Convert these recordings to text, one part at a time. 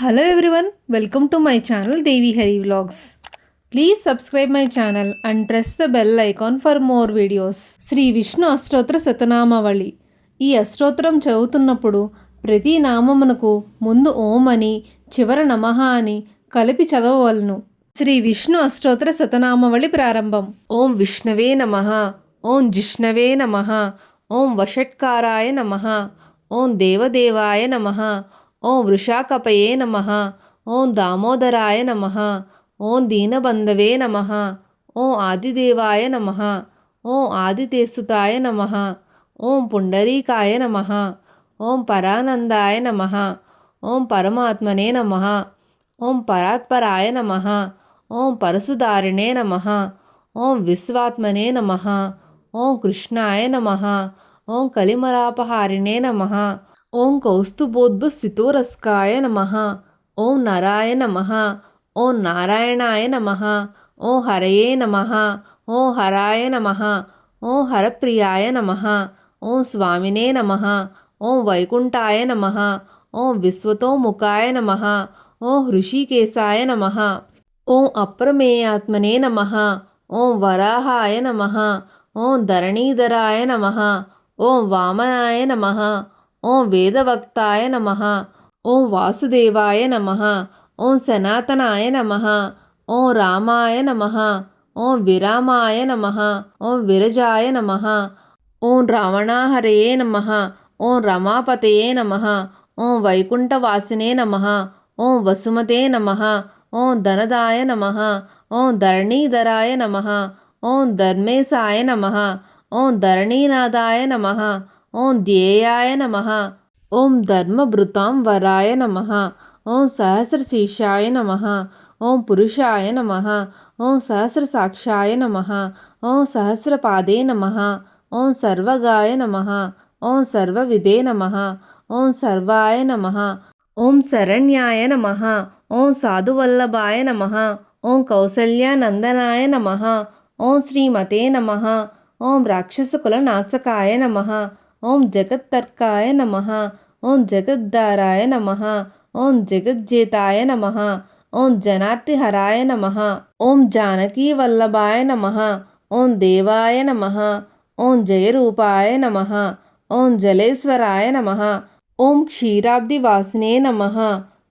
Hello everyone, welcome to my channel Devi Hari Vlogs. Please subscribe my channel and press the bell icon for more videos. Shri Vishnu అష్టోత్తర శతనామావళి. ఈ అష్టోత్తరం చదువుతున్నప్పుడు ప్రతి నామమునకు ముందు ఓం అని చివర నమః అని కలిపి చదవవలను. శ్రీ విష్ణు అష్టోత్తర శతనామావళి ప్రారంభం. ఓం విష్ణవే నమః, ఓం జిష్ణవే నమః, ఓం వషట్కారాయ నమః, ఓం దేవదేవాయ నమః, ఓం వృషాకపయే నమః, ఓం దామోదరాయ నమః, ఓం దీనబంధవే నమః, ఓం ఆదిదేవాయ నమః, ఓం ఆదితేసుతాయ నమః, ఓం పుండరీకాయ నమః, ఓం పరానందాయ నమః, ఓం పరమాత్మనే నమః, ఓం పరాత్పరాయ నమః, ఓం పరశుధారిణే నమః, ఓం విశ్వాత్మనే నమః, ఓం కృష్ణాయ నమః, ఓం కలిమలాపహారిణే నమః, ఓం కౌస్తుభోద్భస్థితోరస్కాయ నమః, ఓం నరాయ నమః, ఓం నారాయణాయ నమః, ఓం హరయే నమః, ఓం హరాయ నమః, ఓం హరప్రియాయ నమః, ఓం స్వామినే నమః, ఓం వైకుంఠాయ నమః, ఓం విశ్వతోముఖాయ నమః, ఓం హృషికేశాయ నమః, ఓం అప్రమేయాత్మనే నమః, ఓం వరాహాయ నమః, ఓం ధరణీధరాయ నమః, ఓం వామనాయ నమః, ఓం వేదవక్తాయ నమః, ఓం వాసుదేవాయ నమః, ఓం సనాతనాయ నమః, ఓం రామాయ నమః, ఓం విరామాయ నమః, ఓం విరజాయ నమః, ఓం రావణాహరయే నమః, ఓం రమాపతయే నమః, ఓం వైకుంఠవాసినే నమః, ఓం వసుమతే నమః, ఓం ధనదాయ నమః, ఓం ధరణీధరాయ నమః, ఓం ధర్మేశాయ నమః, ఓం ధరణీనాథాయ నమః, ఓం ధ్యేయాయ నమః, ఓం ధర్మభృతాం వరాయ నమః, ఓం సహస్రశీర్షాయ నమః, ఓం పురుషాయ నమః, ఓం సహస్రసాక్షాయ నమః, ఓం సహస్రపాదే నమః, ఓం సర్వగాయ నమః, ఓం సర్వవిదే నమః, ఓం సర్వాయ నమః, ఓం శరణ్యాయ నమః, ఓం సాధువల్లభాయ నమః, ఓం కౌసల్యానందనాయ నమః, ఓం శ్రీమతే నమః, ఓం రాక్షసకులనాశకాయ నమః, ఓం జగత్తర్కాయ నమః, ఓం జగద్ధారాయ నమః, ఓం జగజ్జేతాయ నమః, ఓం జనార్తిహరాయ నమః, ఓం జానకీవల్లభాయ నమః, ఓం దేవాయ నమః, ఓం జయరూపాయ నమః, ఓం జలేశ్వరాయ నమః, ఓం క్షీరాబ్దివాసినే నమః,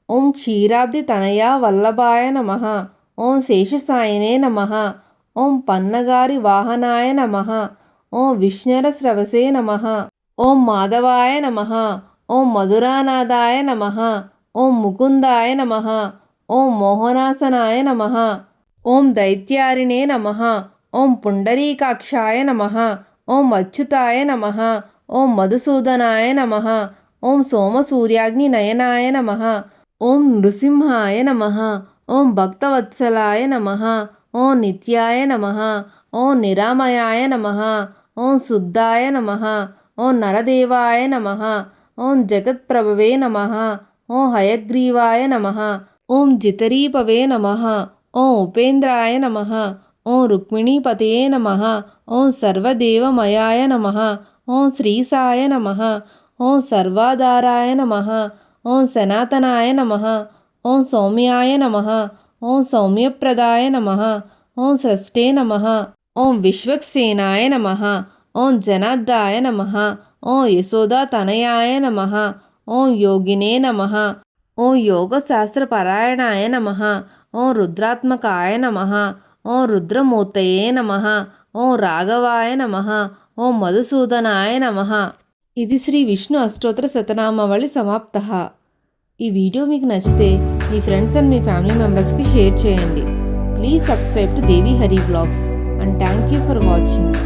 ఓం క్షీరాబ్దితనయా వల్లభాయ నమః, ఓం శేషసాయినే నమః, ఓం పన్నగారి వాహనాయ నమః, ఓం విష్ణురస్రవసే నమః, ఓం మాధవాయ నమః, ఓం మధురానాథాయ నమః, ఓం ముకుందాయ నమః, ఓం మోహనాసనాయ నమః, ఓం దైత్యారిణే నమః, ఓం పుండరీకాక్షాయ నమః, ఓం అచ్యుతాయ నమః, ఓం మధుసూదనాయ నమః, ఓం సోమసూర్యాగ్ని నయనాయ నమః, ఓం నృసింహాయ నమః, ఓం భక్తవత్సలాయ నమః, ఓం నిత్యాయ నమః, ఓం నిరామయాయ నమః, ఓం శుద్ధాయ నమః, ఓం నరదేవాయ నమః, ఓం జగత్ప్రభవే నమః, ఓం హయగ్రీవాయ నమః, ఓం జితరీపవే నమః, ఓం ఉపేంద్రాయ నమః, ఓం రుక్మిణీపతయే నమః, ఓం సర్వదేవమయాయ నమః, ఓం శ్రీసాయ నమః, ఓం సర్వాధారాయ నమః, ఓం సనాతనాయ నమః, ఓం సౌమ్యాయ నమః, ఓం సౌమ్యప్రదాయ నమః, ఓం షష్ఠే నమః, ఓం విశ్వక్సేనాయ నమః, ఓం జనార్దాయ నమః, ఓం యశోదాతనయాయ నమః, ఓం యోగినే నమః, ఓం యోగశాస్త్రపరాయణాయ నమః, ఓం రుద్రాత్మకాయ నమః, ఓం రుద్రమూర్తయే నమః, ఓం రాఘవాయ నమః, ఓం మధుసూదనాయ నమః. ఇది శ్రీ విష్ణు అష్టోత్తర శతనామావళి సమాప్తః. ఈ వీడియో మీకు నచ్చితే మీ ఫ్రెండ్స్ అండ్ మీ ఫ్యామిలీ మెంబర్స్కి షేర్ చేయండి. Please subscribe to Devi Hari vlogs and thank you for watching.